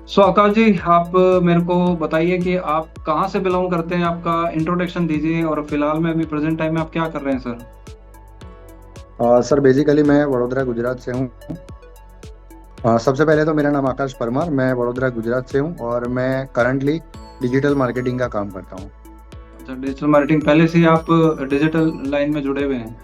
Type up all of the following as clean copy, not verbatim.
सो आकाश जी, आप मेरे को बताइए कि आप कहाँ से बिलोंग करते हैं, आपका इंट्रोडक्शन दीजिए और फिलहाल में अभी प्रेजेंट टाइम में आप क्या कर रहे हैं सर। सर बेसिकली मैं वडोदरा गुजरात से हूँ। सबसे पहले तो मेरा नाम आकाश परमार, मैं वडोदरा गुजरात से हूँ और मैं करंटली डिजिटल मार्केटिंग का काम करता हूँ। अच्छा, डिजिटल मार्केटिंग पहले से ही आप डिजिटल लाइन में जुड़े हुए हैं।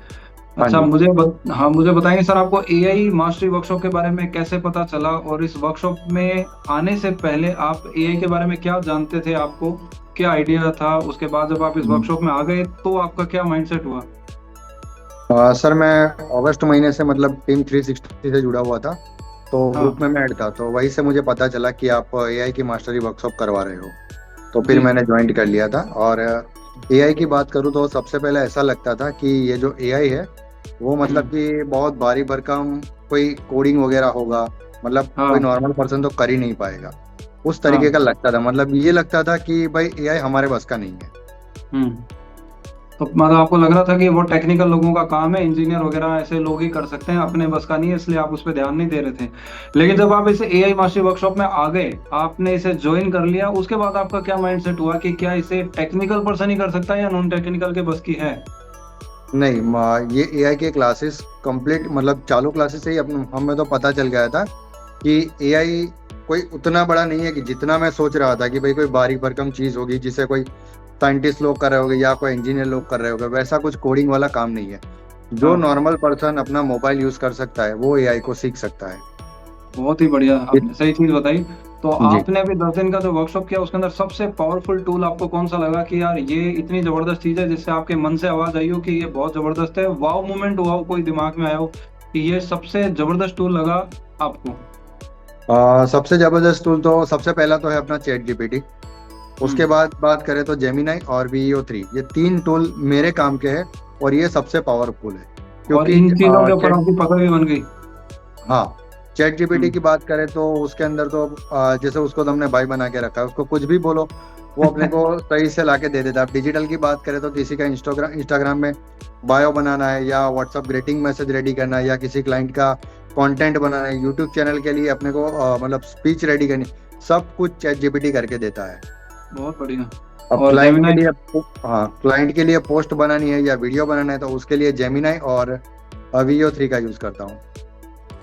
हाँ अच्छा, जी। हाँ, मुझे बताएंगे सर, आपको एआई मास्टरी वर्कशॉप के बारे में कैसे पता चला और इस वर्कशॉप में आने से पहले आप एआई के बारे में क्या जानते थे, आपको क्या आइडिया था, उसके बाद जब आप इस हम्म। वर्कशॉप में आ गए तो आपका क्या माइंडसेट हुआ। सर मैं अगस्त महीने से मतलब टीम 360 से जुड़ा हुआ था, तो ग्रुप हाँ। में मैं ऐड था, तो वहीं से मुझे पता चला कि आप एआई की मास्टरी वर्कशॉप करवा रहे हो। तो फिर जी। मैंने ज्वाइन कर लिया था। और एआई की बात करूँ तो सबसे पहले ऐसा लगता था कि ये जो एआई है वो मतलब हम्म। कि बहुत भारी भरकम कोई कोडिंग वगैरह होगा, मतलब कोई हाँ। नॉर्मल पर्सन तो कर ही नहीं पाएगा। उस तरीके का हाँ। लगता था, मतलब ये लगता था कि भाई एआई हमारे बस का नहीं है। हम्म। तो मतलब आपको लग रहा था कि वो टेक्निकल लोगों का काम है, इंजीनियर वगैरह ऐसे लोग ही कर सकते हैं, अपने बस का नहीं है, इसलिए आप उस पर ध्यान नहीं दे रहे थे। लेकिन जब आप इसे एआई मास्टरी वर्कशॉप में आ गए, आपने इसे ज्वाइन कर लिया, उसके बाद आपका क्या माइंडसेट हुआ कि क्या इसे टेक्निकल पर्सन ही कर सकता है या नॉन टेक्निकल के बस की है। नहीं, ये एआई के क्लासेस कंप्लीट मतलब चालू क्लासेस से ही हमें तो पता चल गया था कि एआई कोई उतना बड़ा नहीं है कि जितना मैं सोच रहा था कि भाई कोई बारीक भरकम चीज होगी जिसे कोई साइंटिस्ट लोग कर रहे होंगे या कोई इंजीनियर लोग कर रहे होंगे। वैसा कुछ कोडिंग वाला काम नहीं है। जो हाँ। नॉर्मल पर्सन अपना मोबाइल यूज कर सकता है वो एआई को सीख सकता है। बहुत ही बढ़िया, आपने सही चीज बताई। तो जी। आपने अभी 10 दिन का जो वर्कशॉप किया उसके अंदर सबसे पावरफुल टूल आपको कौन सा लगा कि यार ये इतनी जबरदस्त चीज है, जिससे आपके मन से आवाज आई हो कि ये बहुत जबरदस्त है, वाव मोमेंट हुआ हो, कोई दिमाग में आया हो कि ये सबसे जबरदस्त टूल लगा आपको। सबसे जबरदस्त टूल तो सबसे पहला तो है अपना चैट जीपीटी। उसके हम्म। बाद बात करें तो जेमिनाई और वीईओ 3, ये तीन टूल मेरे काम के हैं और ये सबसे पावरफुल है। और क्योंकि इन चीजों के ऊपर चैट आपकी पकड़ भी बन गई। हाँ, चैट जीपीटी हम्म। की बात करें तो उसके अंदर तो जैसे उसको तो हमने भाई बना के रखा है, उसको कुछ भी बोलो वो अपने को सही से ला के दे देता है। अब डिजिटल की बात करें तो किसी का इंस्टाग्राम इंस्टाग्राम में बायो बनाना है या व्हाट्सअप ग्रीटिंग मैसेज रेडी करना है या किसी क्लाइंट का कंटेंट बनाना है, यूट्यूब चैनल के लिए अपने को मतलब स्पीच रेडी करनी, सब कुछ चैट जीपीटी करके देता है। बहुत बढ़िया। अब और क्लाइंट के जेमिनाई। लिए, हाँ, क्लाइंट के लिए पोस्ट बनानी है या वीडियो बनाना है तो उसके लिए जेमिनाई और वीओ 3 का यूज करता हूँ।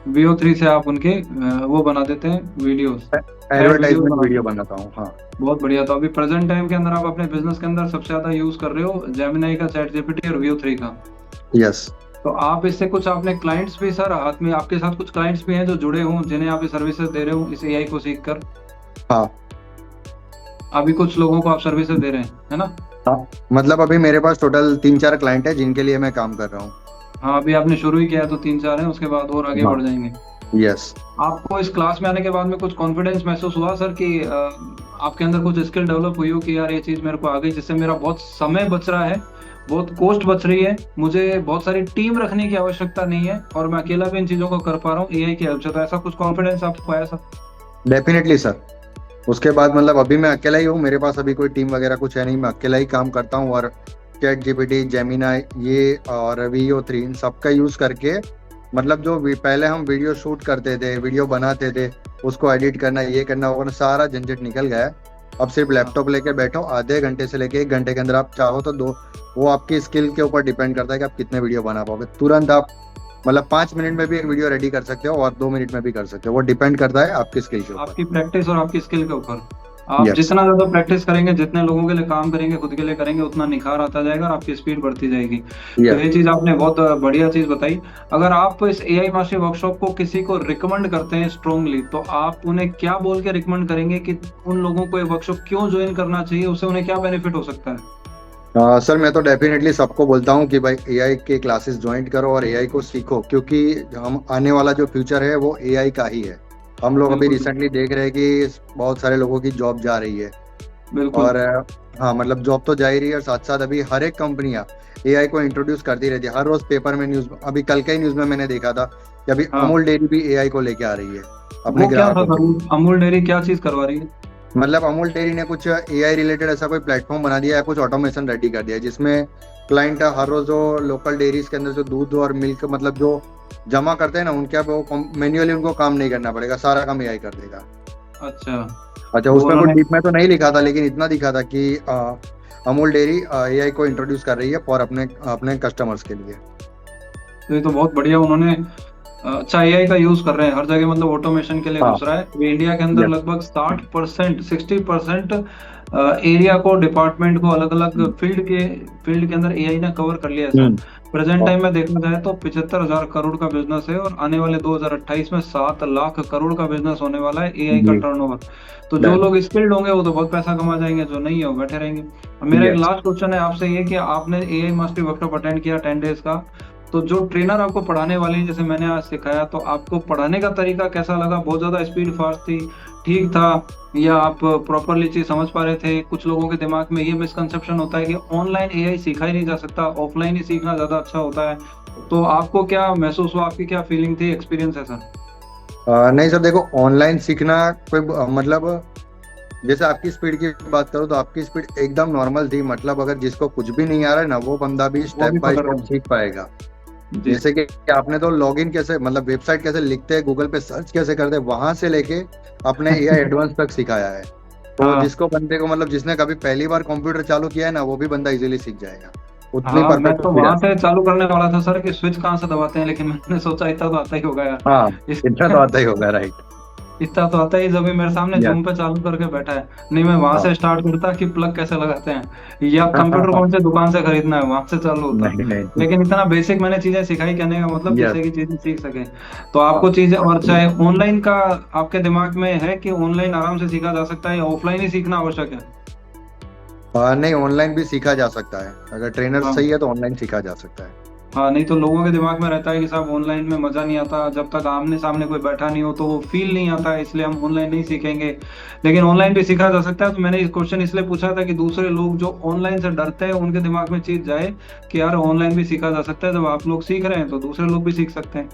VO3 से आप उनके वो बना देते हैं वीडियोस, एड वीडियोस एडवर्टाइजमेंट बनाते वीडियो हैं। बनाता हूँ, हाँ। बहुत बढ़िया। तो अभी प्रेजेंट टाइम के अंदर आप अपने बिजनेस के अंदर सबसे ज्यादा यूज कर रहे हो जेमिनाई का, चैट जीपीटी और VO3 का। यस। तो आप इससे कुछ आपने क्लाइंट्स भी सर हाथ में, आपके साथ कुछ क्लाइंट्स भी हैं जो जुड़े हों, जिन्हें आप ये सर्विसेज दे रहे हो इस एआई को सीख कर। हाँ। अभी कुछ लोगों को आप सर्विसेज दे रहे हैं, है ना। हाँ, मतलब अभी मेरे पास टोटल 3-4 क्लाइंट है जिनके लिए मैं काम कर रहा हूँ। हाँ, अभी आपने शुरू ही किया है तो 3-4 हैं, उसके बाद और आगे हाँ। बढ़ जाएंगे। यस। आपको इस क्लास में आने के बाद में कुछ कॉन्फिडेंस महसूस हुआ सर कि आपके अंदर कुछ स्किल डेवलप हुई हो कि यार ये चीज मेरे को आ गई, जिससे मेरा बहुत समय बच रहा है, बहुत कॉस्ट बच रही है, मुझे बहुत सारी टीम रखने की आवश्यकता नहीं है और मैं अकेला भी इन चीजों को कर पा रहा हूँ एआई की हेल्प से। तो ऐसा कुछ कॉन्फिडेंस आपको आया सर। Definitely sir. उसके बाद मतलब अभी मैं अकेला ही हूँ, मेरे पास अभी कोई टीम वगैरह कुछ है नहीं, मैं अकेला ही काम करता हूँ। और चैट जीपीटी, जेमिना, ये और वीओ 3 इन सबका यूज करके मतलब जो पहले हम वीडियो शूट करते थे, वीडियो बनाते थे, उसको एडिट करना, ये करना वो करना, सारा झंझट निकल गया है। अब सिर्फ हाँ। लैपटॉप लेके बैठो, आधे घंटे से लेके 1 घंटे के अंदर आप चाहो तो दो, वो आपकी स्किल के ऊपर डिपेंड करता है कि आप कितने वीडियो बना पाओगे। तुरंत आप मतलब 5 मिनट में भी एक वीडियो रेडी कर सकते हो और 2 मिनट में भी कर सकते हो, वो डिपेंड करता है आपकी स्किल के ऊपर। आपकी प्रैक्टिस और आपकी स्किल के ऊपर। आप यस। जितना ज्यादा प्रैक्टिस करेंगे, जितने लोगों के लिए काम करेंगे, खुद के लिए करेंगे, उतना निखार आता जाएगा और आपकी स्पीड बढ़ती जाएगी। तो यस। ये चीज आपने बहुत बढ़िया चीज बताई। अगर आप इस एआई मास्टरी वर्कशॉप को किसी को रिकमेंड करते हैं स्ट्रोंगली, तो आप उन्हें क्या बोल के रिकमेंड करेंगे कि उन लोगों को ये वर्कशॉप क्यों ज्वाइन करना चाहिए, उससे उन्हें क्या बेनिफिट हो सकता है। सर मैं तो डेफिनेटली सबको बोलता हूँ कि भाई एआई के क्लासेस ज्वाइन करो और एआई को सीखो, क्योंकि हम आने वाला जो फ्यूचर है वो एआई का ही है। हम लोग अभी बिल्कुल। रिसेंटली देख रहे हैं कि बहुत सारे लोगों की जॉब जा रही है। बिल्कुल। और हाँ, मतलब जॉब तो जा ही रही है और साथ साथ अभी हर एक कंपनियां एआई को इंट्रोड्यूस करती रहती है। हर रोज पेपर में न्यूज, अभी कल के ही न्यूज में मैंने देखा था कि अभी हाँ। अमूल डेयरी भी एआई को लेके आ रही है अपने वो क्या था ग्राहकों के लिए। सर, अमूल डेयरी क्या चीज करवा रही है। मतलब अमूल डेयरी ने कुछ एआई रिलेटेड ऐसा कोई प्लेटफॉर्म बना दिया है, कुछ ऑटोमेशन रेडी कर दिया है जिसमें क्लाइंट हर रोज जो लोकल डेयरीज के अंदर जो दूध और मिल्क मतलब जो जमा करते हैं ना, उनके अब वो मैन्युअली उनको काम नहीं करना पड़ेगा, सारा काम एआई कर देगा। अच्छा। अच्छा, तो उसमें कोई उन्होंने, डीप में तो नहीं लिखा था, लेकिन इतना दिखा था कि अमूल डेयरी एआई को इंट्रोड्यूस कर रही है फॉर अपने अपने कस्टमर्स के लिए। तो ये तो बहुत बढ़िया उन्होंने। अच्छा, एआई का यूज कर रहे हैं हर जगह, मतलब ऑटोमेशन के लिए हाँ। घुस रहा है। अभी इंडिया के अंदर यस। लगभग 60%, 60% एरिया को, डिपार्टमेंट को, अलग अलग फील्ड के अंदर एआई ने कवर कर लिया है सर। हम्म। प्रेजेंट टाइम में देखा जाए तो 75,000 करोड़ का बिजनेस है, और आने वाले 2028 में 7 लाख करोड़ का बिजनेस होने वाला है एआई का जी। टर्नओवर। तो जो डन। लोग स्किल्ड होंगे वो तो बहुत पैसा कमा जाएंगे, जो नहीं है वो बैठे रहेंगे। अब मेरा एक यस। लास्ट क्वेश्चन है आपसे, ये कि आपने एआई मास्टरी वर्कशॉप अटेंड किया 10 डेज का, तो जो ट्रेनर आपको पढ़ाने वाले हैं, जैसे मैंने आज सिखाया, तो आपको पढ़ाने का तरीका कैसा लगा? बहुत ज्यादा स्पीड फास्ट थी, ठीक था, या आप प्रॉपरली चीज समझ पा रहे थे? कुछ लोगों के दिमाग में ये मिसकंसेप्शन होता है कि ऑनलाइन एआई सीखा ही नहीं जा सकता, ऑफलाइन ही सीखना ज्यादा अच्छा होता है। तो आपको क्या महसूस हुआ, आपकी क्या फीलिंग थी, एक्सपीरियंस है सर? नहीं सर, देखो ऑनलाइन सीखना कोई मतलब, जैसे आपकी स्पीड की बात करो तो आपकी स्पीड एकदम नॉर्मल थी। मतलब अगर जिसको कुछ भी नहीं आ रहा है ना, वो बंदा भी वो भी स्टेप बाय पकड़ स्टेप रहे सीख पाएगा। हैं जी। जैसे कि आपने तो लॉगिन कैसे, मतलब वेबसाइट कैसे लिखते हैं, गूगल पे सर्च कैसे करते हैं, वहां से लेके अपने एआई एडवांस तक सिखाया है। तो हाँ जिसको बंदे को, मतलब जिसने कभी पहली बार कंप्यूटर चालू किया है ना, वो भी बंदा इजीली सीख जाएगा। उतनी हाँ, मैं परफेक्ट तो स्पीड वहां आती से है। चालू करने वाला था सर कि स्विच कहाँ से दबाते हैं, लेकिन मैंने सोचा इतना तो आता ही होगा यार। हाँ, इस इतना तो आता ही होगा, राइट। इतना तो आता ही, जब भी मेरे सामने यस। जूम पे चालू करके बैठा है। नहीं, मैं वहां हाँ। से स्टार्ट करता कि प्लग कैसे लगाते हैं, या कंप्यूटर कौन से दुकान से खरीदना है, वहां से चालू होता। नहीं नहीं। लेकिन इतना बेसिक मैंने चीजें सिखाई, कहने का मतलब यस। जिससे कि चीजें सीख सके। तो आपको चीजें, और चाहे ऑनलाइन का आपके दिमाग में है कि ऑनलाइन आराम से सीखा जा सकता है, या ऑफलाइन ही सीखना आवश्यक है? नहीं, ऑनलाइन भी सीखा जा सकता है। अगर ट्रेनर हाँ। सही है तो ऑनलाइन सीखा जा सकता है। हाँ, नहीं तो लोगों के दिमाग में रहता है कि साहब ऑनलाइन में मजा नहीं आता, जब तक आमने सामने कोई बैठा नहीं हो तो वो फील नहीं आता है, इसलिए हम ऑनलाइन नहीं सीखेंगे। लेकिन ऑनलाइन भी सीखा जा सकता है। तो मैंने इस क्वेश्चन इसलिए पूछा था कि दूसरे लोग जो ऑनलाइन से डरते हैं, उनके दिमाग में चीज जाए कि यार ऑनलाइन भी सीखा जा सकता है, जब आप लोग सीख रहे हैं तो दूसरे लोग भी सीख सकते हैं।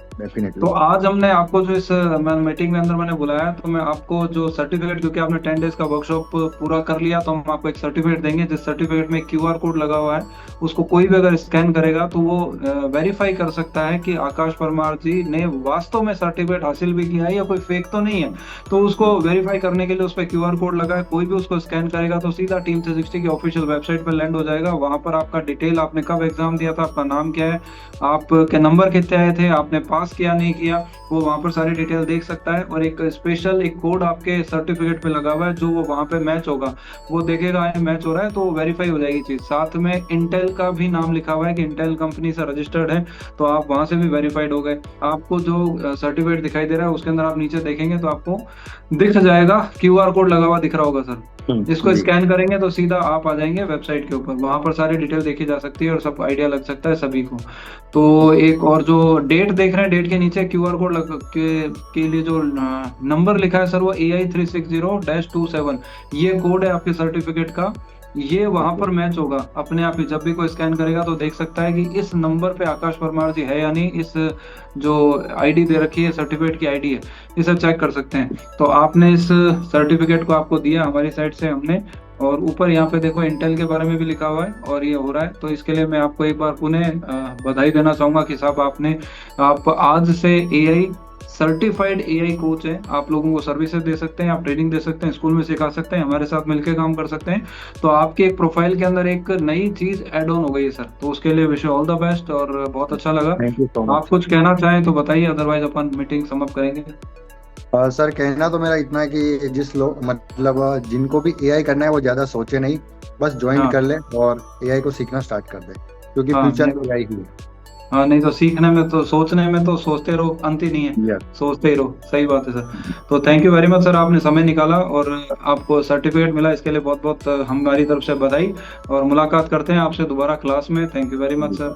तो डेफिनेटली। आज हमने आपको जो इस मीटिंग के अंदर मैंने बुलाया, तो मैं आपको जो सर्टिफिकेट, क्योंकि आपने 10 डेज का वर्कशॉप पूरा कर लिया, तो हम आपको एक सर्टिफिकेट देंगे, जिस सर्टिफिकेट में क्यूआर कोड लगा हुआ है। उसको कोई भी अगर स्कैन करेगा तो वो वेरीफाई कर सकता है कि आकाश परमार जी ने वास्तव में सर्टिफिकेट हासिल भी किया है या कोई फेक तो नहीं है। तो उसको वेरीफाई करने के लिए उस पर क्यूआर कोड लगा है, कोई भी उसको स्कैन करेगा तो सीधा टीम 360 की ऑफिशियल वेबसाइट पर लैंड हो जाएगा। वहां पर आपका डिटेल, आपने कब एग्जाम दिया था, आपका नाम क्या है, आपके नंबर कितने आए थे, आपने पास किया नहीं किया, वो वहां पर सारी डिटेल देख सकता है। और एक स्पेशल एक कोड आपके सर्टिफिकेट पे लगा हुआ है, जो वो वहां पे मैच होगा, वो देखेगा मैच हो रहा है तो वेरीफाई हो जाएगी चीज। साथ में इंटेल का भी नाम लिखा हुआ है कि इंटेल कंपनी से रजिस्टर्ड है, तो आप वहां से भी वेरीफाइड हो गए। आपको जो सर्टिफिकेट दिखाई दे रहा है उसके अंदर आप नीचे देखेंगे तो आपको दिख जाएगा, क्यूआर कोड लगा हुआ दिख रहा होगा सर। इसको जी। स्कैन करेंगे तो सीधा आप आ जाएंगे वेबसाइट के ऊपर, वहां पर सारी डिटेल देखी जा सकती है और सब आइडिया लग सकता है सभी को। तो एक और जो डेट देख रहे हैं, डेट के नीचे क्यूआर कोड के लिए जो नंबर लिखा है सर, वो AI360-27, ये कोड है आपके सर्टिफिकेट का। ये वहां पर मैच होगा अपने आप ही, जब भी कोई स्कैन करेगा तो देख सकता है कि इस नंबर पे आकाश परमार जी है या नहीं। इस जो आईडी दे रखी है, सर्टिफिकेट की आईडी है, इसे चेक कर सकते हैं। तो आपने इस सर्टिफिकेट को आपको दिया हमारी साइड से हमने, और ऊपर यहाँ पे देखो इंटेल के बारे में भी लिखा हुआ है और ये हो रहा है। तो इसके लिए मैं आपको एक बार पुनः बधाई देना चाहूंगा कि साहब आप आज से एआई सर्टिफाइड एआई कोच है। आप लोगों को सर्विसेज दे सकते हैं, आप ट्रेनिंग दे सकते हैं, स्कूल में सिखा सकते हैं, हमारे साथ मिलकर काम कर सकते हैं। तो आपके एक प्रोफाइल के अंदर एक नई चीज ऐड ऑन हो गई है सर, तो उसके लिए विश ऑल द बेस्ट, और बहुत अच्छा लगा। थैंक यू सो आप मच। कुछ कहना चाहें तो बताइए, अदरवाइज अपन मीटिंग समाप्त करेंगे। सर, कहना तो मेरा इतना है कि जिस लोग, मतलब जिनको भी एआई करना है वो ज्यादा सोचे नहीं, बस ज्वाइन हाँ कर ले और एआई को सीखना स्टार्ट कर दे, क्योंकि हाँ, फ्यूचर नहीं, एआई ही है। हाँ नहीं तो सीखने में तो, सोचने में तो सोचते रहो, अंत ही नहीं है, यस। सोचते ही रहो। सही बात है सर। तो thank you very much sir, आपने समय निकाला और आपको सर्टिफिकेट मिला, इसके लिए बहुत बहुत हमारी तरफ से बधाई। और मुलाकात करते हैं आपसे दोबारा क्लास में। Thank you very much sir.